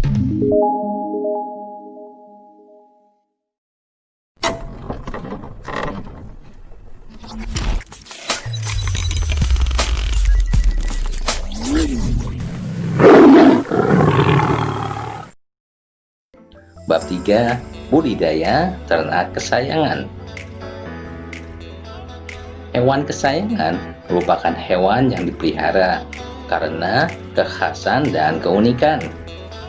Bab 3. Budidaya ternak kesayangan. Hewan kesayangan merupakan hewan yang dipelihara karena kekhasan dan keunikan,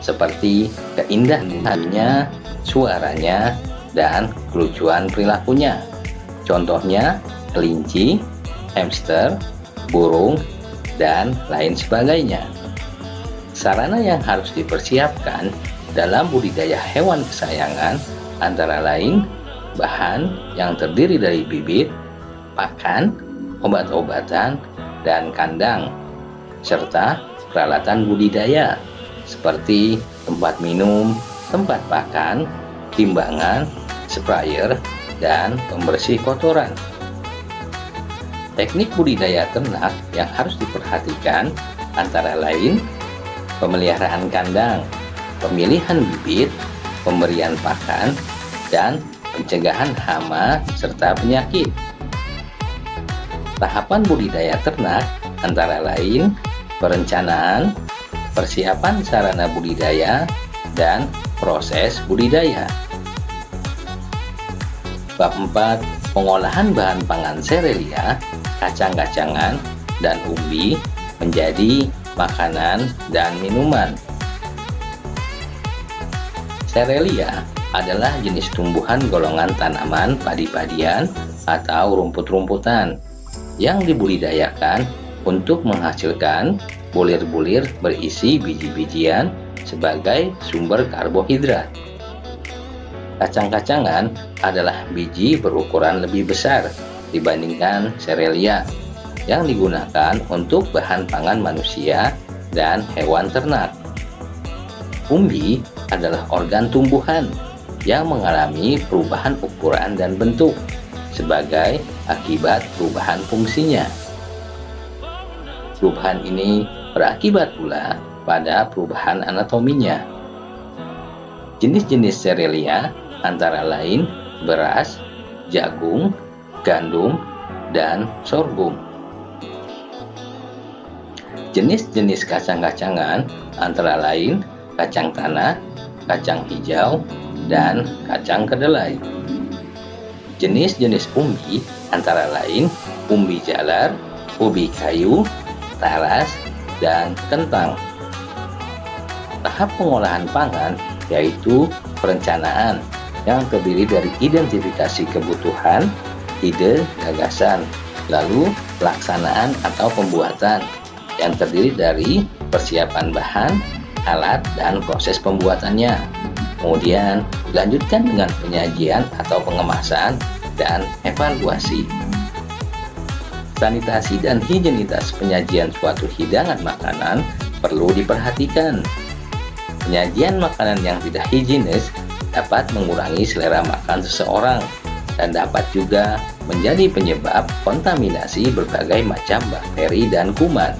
seperti keindahannya, suaranya, dan kelucuan perilakunya. Contohnya kelinci, hamster, burung, dan lain sebagainya. Sarana yang harus dipersiapkan dalam budidaya hewan kesayangan antara lain bahan yang terdiri dari bibit, pakan, obat-obatan, dan kandang, serta peralatan budidaya seperti tempat minum, tempat pakan, timbangan, sprayer, dan pembersih kotoran. Teknik budidaya ternak yang harus diperhatikan antara lain pemeliharaan kandang, pemilihan bibit, pemberian pakan, dan pencegahan hama serta penyakit. Tahapan budidaya ternak antara lain perencanaan, persiapan sarana budidaya, dan proses budidaya. Bab 4. Pengolahan bahan pangan serelia, kacang-kacangan, dan umbi menjadi makanan dan minuman. Serelia adalah jenis tumbuhan golongan tanaman padi-padian atau rumput-rumputan yang dibudidayakan untuk menghasilkan bulir-bulir berisi biji-bijian sebagai sumber karbohidrat. Kacang-kacangan adalah biji berukuran lebih besar dibandingkan serelia yang digunakan untuk bahan pangan manusia dan hewan ternak. Umbi adalah organ tumbuhan yang mengalami perubahan ukuran dan bentuk sebagai akibat perubahan fungsinya. Perubahan ini berakibat pula pada perubahan anatominya. Jenis-jenis serelia antara lain beras, jagung, gandum, dan sorghum. Jenis-jenis kacang-kacangan antara lain kacang tanah, kacang hijau, dan kacang kedelai. Jenis-jenis umbi antara lain umbi jalar, ubi kayu, talas, dan kentang. Tahap pengolahan pangan yaitu perencanaan yang terdiri dari identifikasi kebutuhan, ide, gagasan, lalu pelaksanaan atau pembuatan yang terdiri dari persiapan bahan, alat, dan proses pembuatannya. Kemudian dilanjutkan dengan penyajian atau pengemasan dan evaluasi. Sanitasi dan higienitas penyajian suatu hidangan makanan perlu diperhatikan. Penyajian makanan yang tidak higienis dapat mengurangi selera makan seseorang dan dapat juga menjadi penyebab kontaminasi berbagai macam bakteri dan kuman.